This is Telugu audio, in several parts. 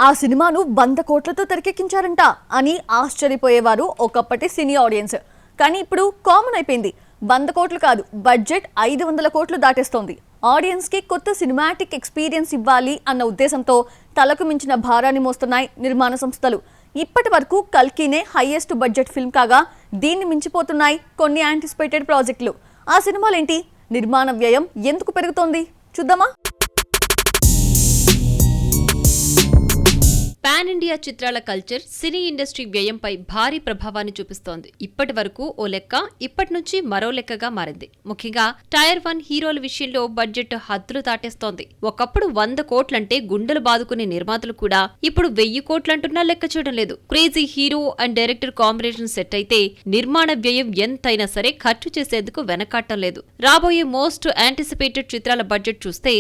ఆ సినిమాను 100 కోట్లతో తెరకెక్కించారంట అని ఆశ్చర్యపోయేవారు ఒకప్పటి సినీ ఆడియన్స్. కానీ ఇప్పుడు కామన్ అయిపోయింది. 100 కోట్లు కాదు, బడ్జెట్ 500 కోట్లు దాటేస్తోంది. ఆడియన్స్ కి కొత్త సినిమాటిక్ ఎక్స్పీరియన్స్ ఇవ్వాలి అన్న ఉద్దేశంతో తలకు మించిన భారాన్ని మోస్తున్నాయి నిర్మాణ సంస్థలు. ఇప్పటి వరకు కల్కినే హైయెస్ట్ బడ్జెట్ ఫిల్మ్ కాగా దీన్ని మించిపోతున్నాయి కొన్ని యాంటిసిపేటెడ్ ప్రాజెక్టులు. ఆ సినిమాలేంటి? నిర్మాణ వ్యయం ఎందుకు పెరుగుతోంది చూద్దామా? పాన్ ఇండియా చిత్రాల కల్చర్ సినీ ఇండస్ట్రీ వ్యయంపై భారీ ప్రభావాన్ని చూపిస్తోంది. ఇప్పటి వరకు ఓ లెక్క, ఇప్పటి నుంచి మరో లెక్కగా మారింది. ముఖ్యంగా టైర్ 1 హీరోల విషయంలో బడ్జెట్ హద్దులు దాటేస్తోంది. ఒకప్పుడు 100 కోట్లంటే గుండెలు బాదుకునే నిర్మాతలు కూడా ఇప్పుడు 1000 కోట్లంటున్నా లెక్క చేయడం లేదు. Crazy hero and director combination set అయితే నిర్మాణ వ్యయం ఎంతైనా సరే ఖర్చు చేసేందుకు వెనకాటం లేదు. రాబోయే మోస్ట్ యాంటిసిపేటెడ్ చిత్రాల బడ్జెట్ చూస్తే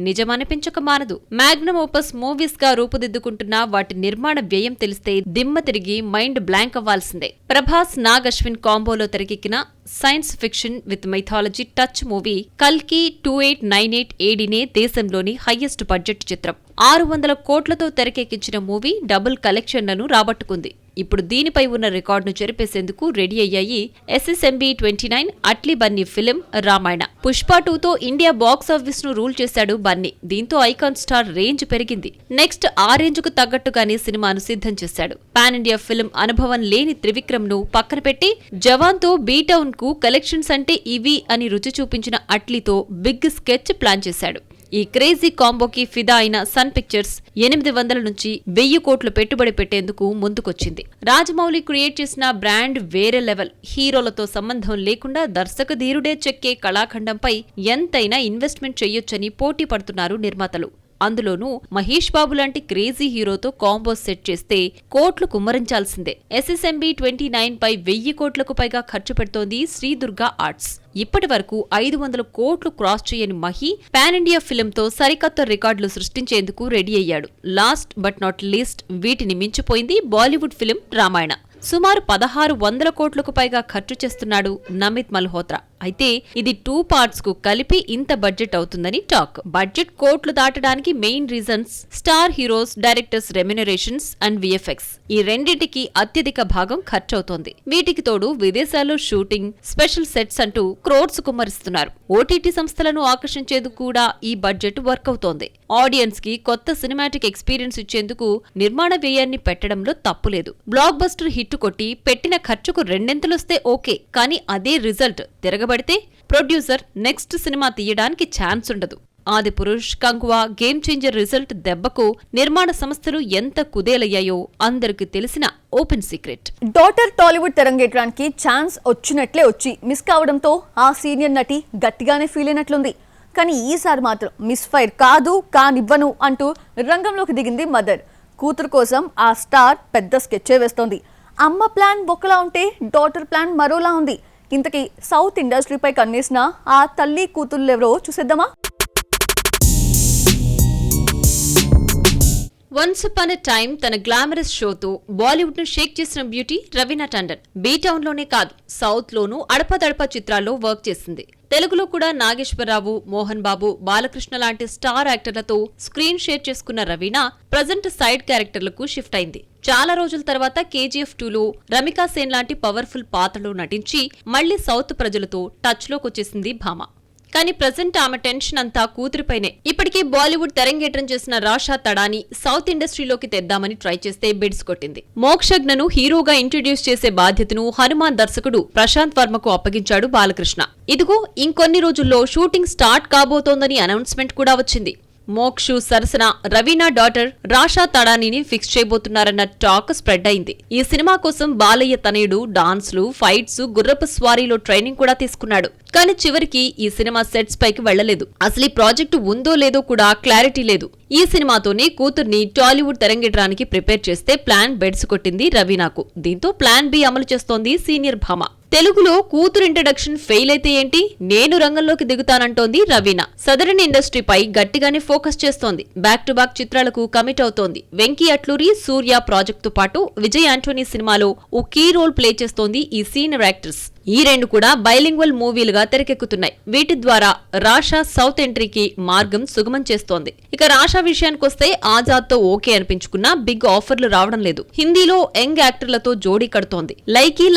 నిజమనిపించక మానదు. మ్యాగ్నమ్ ఓపస్ మూవీస్ గా రూపుదిద్దుకుంటున్న వాటి నిర్మాణ వ్యయం తెలిస్తే దిమ్మ తిరిగి మైండ్ బ్లాంక్ అవ్వాల్సిందే. ప్రభాస్ నాగ్ అశ్విన్ కాంబోలో తెరకెక్కిన science fiction with mythology touch movie కల్కి 2898 ఏడీనే దేశంలోని హైయెస్ట్ బడ్జెట్ చిత్రం. 600 కోట్లతో తెరకెక్కించిన మూవీ డబుల్ కలెక్షన్లను రాబట్టుకుంది. ఇప్పుడు దీనిపై ఉన్న రికార్డును చెరిపేసేందుకు రెడీ అయ్యాయి SSMB 29 అట్లీ బన్నీ ఫిలిం రామాయణ. పుష్ప 2తో ఇండియా బాక్సాఫీస్ ను రూల్ చేశాడు బన్నీ. దీంతో ఐకాన్ స్టార్ రేంజ్ పెరిగింది. నెక్స్ట్ ఆ రేంజ్ కు తగ్గట్టుగానే సినిమాను సిద్ధం చేశాడు. పాన్ ఇండియా ఫిలిం అనుభవం లేని త్రివిక్రమ్ ను పక్కన పెట్టి జవాన్ తో బీటౌన్ కు కలెక్షన్స్ అంటే ఇవి అని రుచి చూపించిన అట్లీతో బిగ్ స్కెచ్ ప్లాన్ చేశాడు. ఈ క్రేజీ కాంబోకి ఫిదా అయిన సన్ పిక్చర్స్ 800 నుంచి 1000 కోట్లు పెట్టుబడి పెట్టేందుకు ముందుకొచ్చింది. రాజమౌళి క్రియేట్ చేసిన బ్రాండ్ వేరే లెవెల్. హీరోలతో సంబంధం లేకుండా దర్శక ధీరుడే చెక్కే కళాఖండంపై ఎంతైనా ఇన్వెస్ట్మెంట్ చెయ్యొచ్చని పోటీ పడుతున్నారు నిర్మాతలు. అందులోనూ మహేష్ బాబు లాంటి క్రేజీ హీరోతో కాంబో సెట్ చేస్తే కోట్లు కుమ్మరించాల్సిందే. SSMB 29 పై 1000 కోట్లకు పైగా ఖర్చు పెడుతోంది శ్రీదుర్గా ఆర్ట్స్. ఇప్పటి వరకు 500 కోట్లు క్రాస్ చేయని మహి పాన్ ఇండియా ఫిల్మ్తో సరికొత్త రికార్డులు సృష్టించేందుకు రెడీ అయ్యాడు. లాస్ట్ బట్ నాట్ లీస్ట్ వీటిని మించిపోయింది బాలీవుడ్ ఫిల్మ్ రామాయణ. సుమారు 1600 కోట్లకు పైగా ఖర్చు చేస్తున్నాడు నమిత్ మల్హోత్రా. అయితే ఇది 2 పార్ట్స్ కు కలిపి ఇంత బడ్జెట్ అవుతుందని టాక్. బడ్జెట్ కోట్లు దాటడానికి main reasons star heroes, directors remunerations and VFX. ఈ రెండింటికి అత్యధిక భాగం ఖర్చవుతోంది. వీటికి తోడు విదేశాల్లో షూటింగ్, స్పెషల్ సెట్స్ అంటూ క్రోడ్స్ కుమ్మరిస్తున్నారు. OTT సంస్థలను ఆకర్షించేందుకు కూడా ఈ బడ్జెట్ వర్క్ అవుతోంది. ఆడియన్స్ కి కొత్త సినిమాటిక్ ఎక్స్పీరియన్స్ ఇచ్చేందుకు నిర్మాణ వ్యయాన్ని పెట్టడంలో తప్పులేదు. బ్లాక్ బస్టర్ హిట్ కొట్టి పెట్టిన ఖర్చుకు రెండింతలొస్తే ఓకే, కానీ అదే రిజల్ట్ తిరగబడితే ప్రొడ్యూసర్ నెక్స్ట్ సినిమా తీయడానికి ఛాన్స్ ఉండదు. Adipurush, Kanguva, game changer result దెబ్బకు నిర్మాణ సంస్థలు ఎంత కుదేలయ్యాయో అందరికి తెలిసిన ఓపెన్ సీక్రెట్. డాటర్ టాలీవుడ్ తెరంగేట్రానికి ఛాన్స్ వచ్చినట్లే వచ్చి మిస్ కావడంతో ఆ సీనియర్ నటి గట్టిగానే ఫీల్ అయినట్లుంది. కానీ ఈసారి మాత్రం మిస్ ఫైర్ కాదు, కానివ్వను అంటూ రంగంలోకి దిగింది మదర్. కూతురు కోసం ఆ స్టార్ పెద్ద స్కెచ్చే వేస్తోంది. అమ్మ ప్లాన్ ఒకలా ఉంటే డాటర్ ప్లాన్ మరోలా ఉంది. ఇంతకీ సౌత్ ఇండస్ట్రీపై కన్నేసిన ఆ తల్లి కూతుళ్ళెవరో చూసేద్దామా? వన్స్ అపాన్ ఎ టైమ్ తన గ్లామరస్ షోతో బాలీవుడ్ ను షేక్ చేసిన బ్యూటీ రవీనా టండన్ బీటౌన్ లోనే కాదు, సౌత్ లోనూ అడపదడప చిత్రాల్లో వర్క్ చేసింది. తెలుగులో కూడా నాగేశ్వరరావు, మోహన్ బాబు, బాలకృష్ణ లాంటి స్టార్ యాక్టర్లతో స్క్రీన్ షేర్ చేసుకున్న రవీనా ప్రజెంట్ సైడ్ క్యారెక్టర్లకు షిఫ్ట్ అయింది. చాలా రోజుల తర్వాత KGF 2లో రమికా సేన్ లాంటి పవర్ఫుల్ పాత్రలో నటించి మళ్లీ సౌత్ ప్రజలతో టచ్ లోకొచ్చేసింది భామ. కానీ ప్రజెంట్ ఆమె టెన్షన్ అంతా కూతురిపైనే. ఇప్పటికే బాలీవుడ్ తెరంగేట్రం చేసిన రాషా తడాని సౌత్ ఇండస్ట్రీలోకి తెద్దామని ట్రై చేస్తే బిడ్స్ కొట్టింది. మోక్షజ్ఞను హీరోగా ఇంట్రడ్యూస్ చేసే బాధ్యతను హనుమాన్ దర్శకుడు ప్రశాంత్ వర్మకు అప్పగించాడు బాలకృష్ణ. ఇదిగో ఇంకొన్ని రోజుల్లో షూటింగ్ స్టార్ట్ కాబోతోందని అనౌన్స్మెంట్ కూడా వచ్చింది. మోక్షు సరసన రవీనా డాటర్ రాషా తడానీని ఫిక్స్ చేయబోతున్నారన్న టాక్ స్ప్రెడ్ అయింది. ఈ సినిమా కోసం బాలయ్య తనయుడు డాన్స్లు, ఫైట్స్, గుర్రపు స్వారీలో ట్రైనింగ్ కూడా తీసుకున్నాడు. కానీ చివరికి ఈ సినిమా సెట్స్ పైకి వెళ్లలేదు. అసలు ఈ ప్రాజెక్టు ఉందో లేదో కూడా క్లారిటీ లేదు. ఈ సినిమాతోనే కూతుర్ని టాలీవుడ్ తెరంగేట్రానికి ప్రిపేర్ చేస్తే ప్లాన్ బెడ్స్ కొట్టింది రవీనాకు. దీంతో ప్లాన్ బి అమలు చేస్తోంది సీనియర్ భామ. తెలుగులో కూతురు ఇంట్రడక్షన్ ఫెయిల్ అయితే ఏంటి, నేను రంగంలోకి దిగుతానంటోంది రవీనా. సదరన్ ఇండస్ట్రీపై గట్టిగానే ఫోకస్ చేస్తోంది. బ్యాక్ టు బ్యాక్ చిత్రాలకు కమిట్ అవుతోంది. వెంకీ అట్లూరి, సూర్య ప్రాజెక్టుతో పాటు విజయ్ ఆంటోనీ సినిమాలో ఓ కీ రోల్ ప్లే చేస్తోంది ఈ సీనియర్ యాక్ట్రెస్. ఈ రెండు కూడా బైలింగ్వల్ మూవీలుగా తెరకెక్కుతున్నాయి. వీటి ద్వారా రాషా సౌత్ ఎంట్రీకి మార్గం సుగమం చేస్తోంది. ఇక రాషా విషయానికొస్తే ఆజాద్ తో ఓకే అనిపించుకున్నా బిగ్ ఆఫర్లు రావడం లేదు. హిందీలో యంగ్ యాక్టర్లతో జోడీ కడుతోంది.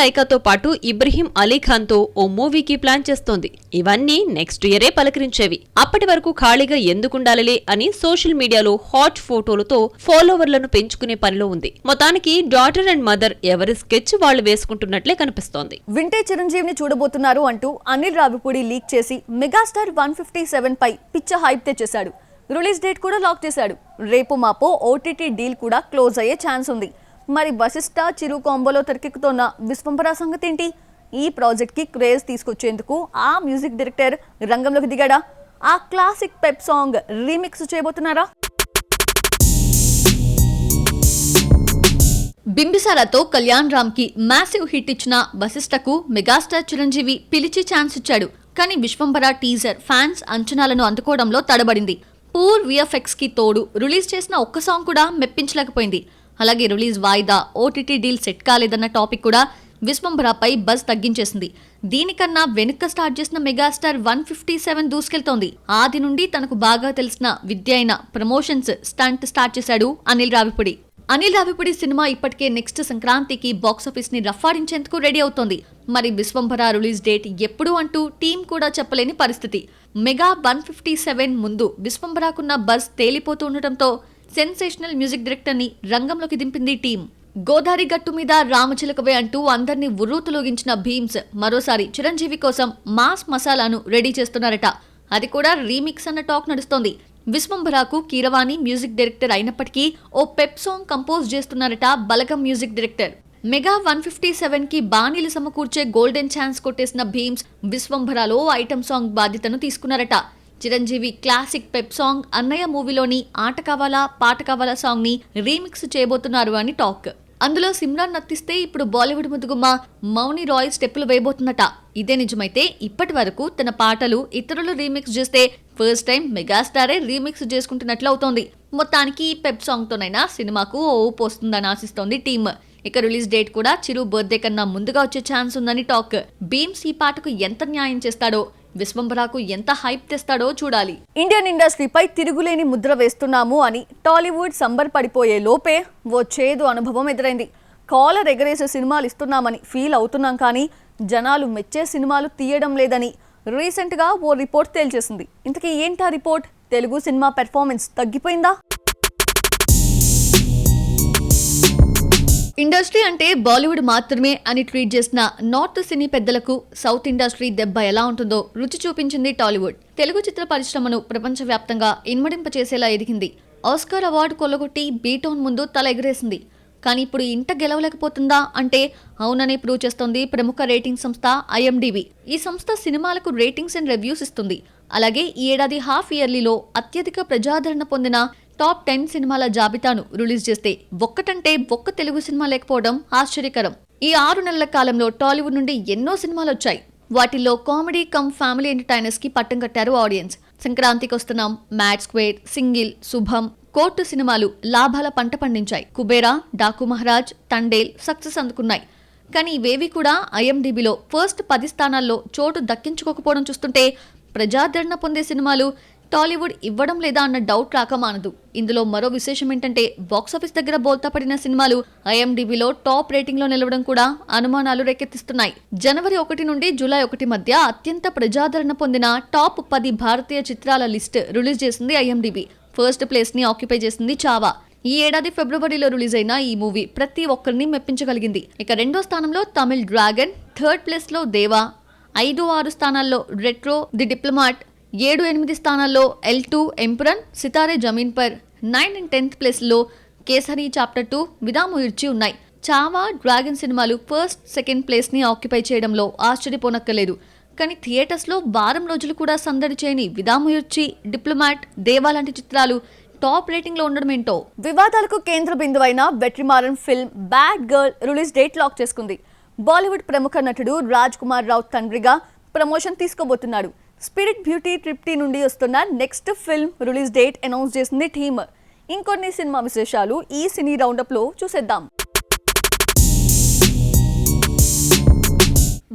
లైకాతో పాటు ఇబ్రహీం అలీ ఖాన్ తో ఓ మూవీకి ప్లాన్ చేస్తోంది. ఇవన్నీ నెక్స్ట్ ఇయరే పలకరించేవి. అప్పటి వరకు ఖాళీగా ఎందుకుండాలలే అని సోషల్ మీడియాలో హాట్ ఫోటోలతో ఫాలోవర్లను పెంచుకునే పనిలో ఉంది. మొత్తానికి డాటర్ అండ్ మదర్ ఎవరి స్కెచ్ వాళ్ళు వేసుకుంటున్నట్లే కనిపిస్తోంది. వింటేజ్ చిరంజీవిని చూడబోతున్నారు అంటూ అనిల్ రావిపూడి లీక్ చేసి మెగాస్టార్ 157 పై పిచ్చ హైప్ తెచ్చేశాడు. రిలీజ్ డేట్ కూడా లాక్ చేశాడు. రేపు మాపో ఓటీటీ డీల్ కూడా క్లోజ్ అయ్యే ఛాన్స్ ఉంది. మరి వశిష్ఠ చిరు కాంబోలో తెరకెక్కుతోన్న విశ్వంబర సంగతి ఏంటి? ఈ ప్రాజెక్ట్ కి క్రేజ్ తీసుకొచ్చేందుకు ఆ మ్యూజిక్ డైరెక్టర్ రంగంలోకి దిగాడా? ఆ క్లాసిక్ పెప్ సాంగ్ రీమిక్స్ చేయబోతున్నారా? బింబిసారాతో కళ్యాణ్ రామ్ కి మ్యాసివ్ హిట్ ఇచ్చిన వశిష్ఠకు మెగాస్టార్ చిరంజీవి పిలిచి ఛాన్స్ ఇచ్చాడు. కానీ విశ్వంబర టీజర్ ఫ్యాన్స్ అంచనాలను అందుకోవడంలో తడబడింది. పూర్ విఎఫ్ఎక్స్ కి తోడు రిలీజ్ చేసిన ఒక్క సాంగ్ కూడా మెప్పించలేకపోయింది. అలాగే రిలీజ్ వాయిదా, ఓటీటీ డీల్ సెట్ కాలేదన్న టాపిక్ కూడా విశ్వంబరపై బజ్ తగ్గించేసింది. దీనికన్నా వెనుక స్టార్ట్ చేసిన మెగాస్టార్ 157 దూసుకెళ్తోంది. ఆది నుండి తనకు బాగా తెలిసిన విద్య అయిన ప్రమోషన్స్ స్టంట్ స్టార్ట్ చేశాడు అనిల్ రావిపూడి. అనిల్ రావిపూడి సినిమా ఇప్పటికే నెక్స్ట్ సంక్రాంతికి బాక్సాఫీస్ ని రఫాడించేందుకు రెడీ అవుతోంది. మరి విశ్వంబర రిలీజ్ డేట్ ఎప్పుడు అంటూ టీం కూడా చెప్పలేని పరిస్థితి. మెగా 157 ముందు విశ్వంబరకున్న బజ్ తేలిపోతూ ఉండటంతో సెన్సేషనల్ మ్యూజిక్ డైరెక్టర్ ని రంగంలోకి దింపింది టీం. గోదావరి గట్టు మీద రామచిలకవే అంటూ అందరినీ ఉర్రూతలూగించిన భీమ్స్ మరోసారి చిరంజీవి కోసం మాస్ మసాలాను రెడీ చేస్తున్నారట. అది కూడా రీమిక్స్ అన్న టాక్ నడుస్తోంది. విశ్వంబరకు కీరవాణి మ్యూజిక్ డైరెక్టర్ అయినప్పటికీ ఓ పెప్ సాంగ్ కంపోజ్ చేస్తున్నారట బలగం మ్యూజిక్ డైరెక్టర్. మెగా 157 కి బాణీలు సమకూర్చే గోల్డెన్ ఛాన్స్ కొట్టేసిన భీమ్స్ విశ్వంబరలో ఐటమ్ సాంగ్ బాధ్యతను తీసుకున్నారట. చిరంజీవి క్లాసిక్ పెప్ సాంగ్ అన్నయ్య మూవీలోని ఆట కావాలా పాట కావాలా సాంగ్ ని రీమిక్స్ చేయబోతున్నారు అని టాక్. అందులో సిమ్రాన్ నర్తిస్తే ఇప్పుడు బాలీవుడ్ ముద్దుగుమ్మ మౌని రాయ్ స్టెప్పులు వేయబోతుందట. ఇదే నిజమైతే ఇప్పటి వరకు తన పాటలు ఇతరులు రీమిక్స్ చేస్తే ఫస్ట్ టైం మెగాస్టారే రీమిక్స్ చేసుకుంటున్నట్లు అవుతోంది. మొత్తానికి ఈ పెప్ సాంగ్ తోనైనా సినిమాకు ఓ ఊపు వస్తుందని ఆశిస్తోంది టీమ్. ఇక రిలీజ్ డేట్ కూడా చిరు బర్త్డే కన్నా ముందుగా వచ్చే ఛాన్స్ ఉందని టాక్. భీమ్స్ ఈ పాటకు ఎంత న్యాయం చేస్తాడో, విశ్వంబరకు ఎంత హైప్ తెస్తాడో చూడాలి. ఇండియన్ ఇండస్ట్రీపై తిరుగులేని ముద్ర వేస్తున్నాము అని టాలీవుడ్ సంబరపడిపోయే లోపే ఓ చేదు అనుభవం ఎదురైంది. కాలర్ ఎగరేసే సినిమాలు ఇస్తున్నామని ఫీల్ అవుతున్నాం కానీ జనాలు మెచ్చే సినిమాలు తీయడం లేదని రీసెంట్ గా ఓ రిపోర్ట్ తేల్చేసింది. ఇంతకీ ఏంటా రిపోర్ట్? తెలుగు సినిమా పెర్ఫార్మెన్స్ తగ్గిపోయిందా? ఇండస్ట్రీ అంటే బాలీవుడ్ మాత్రమే అని ట్వీట్ చేసిన నార్త్ సినీ పెద్దలకు సౌత్ ఇండస్ట్రీ దెబ్బ ఎలా ఉంటుందో రుచి చూపించింది టాలీవుడ్. తెలుగు చిత్ర పరిశ్రమను ప్రపంచవ్యాప్తంగా ఇన్మడింపచేసేలా ఎదిగింది. ఆస్కార్ అవార్డు కొల్లగొట్టి బీటౌన్ ముందు తల ఎగరేసింది. కానీ ఇప్పుడు ఇంట గెలవలేకపోతుందా అంటే అవుననే ప్రూవ్ చేస్తోంది ప్రముఖ రేటింగ్ సంస్థ IMDb. ఈ సంస్థ సినిమాలకు రేటింగ్స్ అండ్ రివ్యూస్ ఇస్తుంది. అలాగే ఈ ఏడాది హాఫ్ ఇయర్లీలో అత్యధిక ప్రజాదరణ పొందిన టాప్ 10 సినిమాల జాబితాను రిలీజ్ చేస్తే ఒక్కటంటే ఒక్క తెలుగు సినిమా లేకపోవడం ఆశ్చర్యకరం. ఈ 6 నెలల కాలంలో టాలీవుడ్ నుండి ఎన్నో సినిమాలు వచ్చాయి. వాటిల్లో కామెడీ కమ్ ఫ్యామిలీ ఎంటర్టైనర్స్ కి పట్టం కట్టారు ఆడియన్స్. సంక్రాంతికి వస్తున్నాం, మ్యాడ్ స్క్వేర్, సింగిల్, శుభం, కోర్టు సినిమాలు లాభాల పంట పండించాయి. కుబేరా, డాకు మహారాజ్, తండేల్ సక్సెస్ అందుకున్నాయి. కానీ ఇవేవి కూడా IMDbలో ఫస్ట్ 10 స్థానాల్లో చోటు దక్కించుకోకపోవడం చూస్తుంటే ప్రజాదరణ పొందే సినిమాలు టాలీవుడ్ ఇవ్వడం లేదా అన్న డౌట్ రాక మానదు. ఇందులో మరో విశేషం ఏంటంటే బాక్సాఫీస్ దగ్గర బోల్తా పడిన సినిమాలు IMDbలో టాప్ రేటింగ్ లో నిలవడం కూడా అనుమానాలు రేకెత్తిస్తున్నాయి. జనవరి 1 నుండి జూలై 1 మధ్య అత్యంత ప్రజాదరణ పొందిన టాప్ 10 భారతీయ చిత్రాల లిస్ట్ రిలీజ్ చేసింది IMDb. ఫస్ట్ ప్లేస్ ని ఆక్యుపై చేసింది చావా. ఈ ఏడాది ఫిబ్రవరిలో రిలీజ్ అయిన ఈ మూవీ ప్రతి ఒక్కరిని మెప్పించగలిగింది. ఇక రెండో స్థానంలో తమిళ్ డ్రాగన్, థర్డ్ ప్లేస్ లో దేవా, 5-6 స్థానాల్లో రెట్రో, ది డిప్లొమాట్, 7-8 స్థానాల్లో L2 Empuraan, Sitaare Zameen Par, 9 and 10th ప్లేస్లో కేసరి చాప్టర్ 2, విదాముయిర్చి ఉన్నాయి. చావా, డ్రాగన్ సినిమాలు ఫస్ట్, సెకండ్ ప్లేస్ ని ఆక్యుపై చేయడంలో ఆశ్చర్యపోనక్కర్లేదు. కానీ థియేటర్స్లో వారం రోజులు కూడా సందడి చేయని విదాముయిర్చి, డిప్లొమాట్, దేవా లాంటి చిత్రాలు టాప్ రేటింగ్ లో ఉండడం ఏంటో. వివాదాలకు కేంద్ర బిందువైన Vetrimaaran film bad girl release date lock చేసుకుంది. బాలీవుడ్ ప్రముఖ నటుడు రాజ్ కుమార్ రావు తండ్రిగా ప్రమోషన్ తీసుకోబోతున్నాడు. స్పిరిట్ బ్యూటీ ట్రిప్టీ నుండి వస్తున్న next film release date announce చేసింది టీమ్. ఇంకొన్ని సినిమా విశేషాలు ఈ సినీ రౌండప్ లో చూసేద్దాం.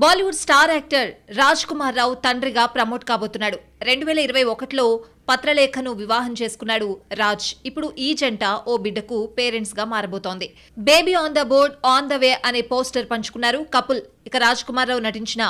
బాలీవుడ్ స్టార్ యాక్టర్ రాజ్ కుమార్ రావు తండ్రిగా ప్రమోట్ కాబోతున్నాడు. 2021లో పత్రలేఖను వివాహం చేసుకున్నాడు రాజ్. ఇప్పుడు ఈ జంట ఓ బిడ్డకు పేరెంట్స్ గా మారబోతోంది. Baby on the board on the way అనే పోస్టర్ పంచుకున్నారు కపుల్. ఇక రాజ్ కుమార్ రావు నటించిన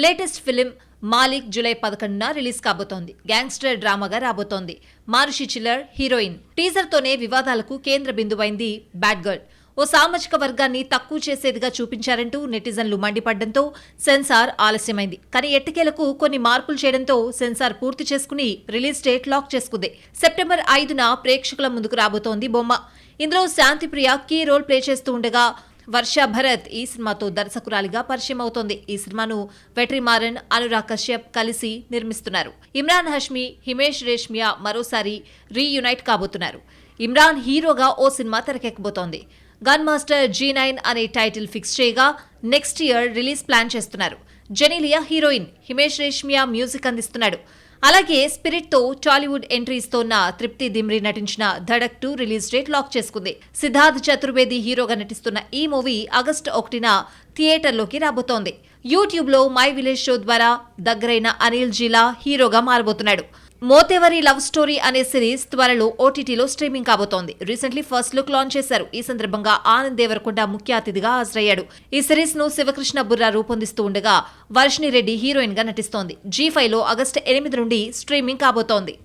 లేటెస్ట్ ఫిలిం మాలిక్ జూలై 11న రిలీజ్ కాబోతోంది. గ్యాంగ్స్టర్ డ్రామాగా రాబోతోంది. మానుషి చిల్లర్ హీరోయిన్. టీజర్ తోనే వివాదాలకు కేంద్ర బిందువైంది బ్యాడ్ గర్ల్. ఓ సామాజిక వర్గాన్ని తక్కువ చేసేదిగా చూపించారంటూ నెటిజన్లు మండిపడ్డంతో సెన్సార్ ఆలస్యమైంది. కానీ ఎట్టకేలకు కొన్ని మార్పులు చేయడంతో సెన్సార్ పూర్తి చేసుకుని రిలీజ్ డేట్ లాక్ చేసుకుంది. సెప్టెంబర్ 5న ప్రేక్షకుల ముందుకు రాబోతోంది బొమ్మ. ఇందులో శాంతిప్రియ కీ రోల్ ప్లే చేస్తూ ఉండగా వర్ష భరత్ ఈ సినిమాతో దర్శకురాలిగా పరిచయం అవుతోంది. ఈ సినిమాను వెట్రిమారన్, అనురాగ్ కశ్యప్ కలిసి నిర్మిస్తున్నారు. ఇమ్రాన్ హష్మి, హిమేష్ రేష్మియా మరోసారి రీయునైట్ కాబోతున్నారు. ఇమ్రాన్ హీరోగా ఓ సినిమా తెరకెక్కబోతోంది. గన్ మాస్టర్ G9 అనే టైటిల్ ఫిక్స్ చేయగా నెక్స్ట్ ఇయర్ రిలీజ్ ప్లాన్ చేస్తున్నారు. జెనీలియా హీరోయిన్, హిమేష్ రేష్మియా మ్యూజిక్ అందిస్తున్నాడు. అలాగే స్పిరిట్ తో టాలీవుడ్ ఎంట్రీ ఇస్తోన్న తృప్తి దిమ్రి నటించిన ధడక్ 2 రిలీజ్ డేట్ లాక్ చేసుకుంది. సిద్ధార్థ్ చతుర్వేది హీరోగా నటిస్తున్న ఈ మూవీ ఆగస్టు 1న థియేటర్లోకి రాబోతోంది. యూట్యూబ్ లో మై విలేజ్ షో ద్వారా దగ్గరైన అనిల్ జీలా హీరోగా మారబోతున్నాడు. మోతేవరి లవ్ స్టోరీ అనే సిరీస్ త్వరలో ఓటీటీలో స్ట్రీమింగ్ కాబోతోంది. రీసెంట్లీ ఫస్ట్ లుక్ లాంచ్ చేశారు. ఈ సందర్భంగా ఆనంద్ దేవరకొండ ముఖ్య అతిథిగా హాజరయ్యాడు. ఈ సిరీస్ ను శివకృష్ణ బుర్రా రూపొందిస్తూ ఉండగా వర్షిణి రెడ్డి హీరోయిన్ గా నటిస్తోంది. G5లో ఆగస్టు 8 నుండి స్ట్రీమింగ్ కాబోతోంది.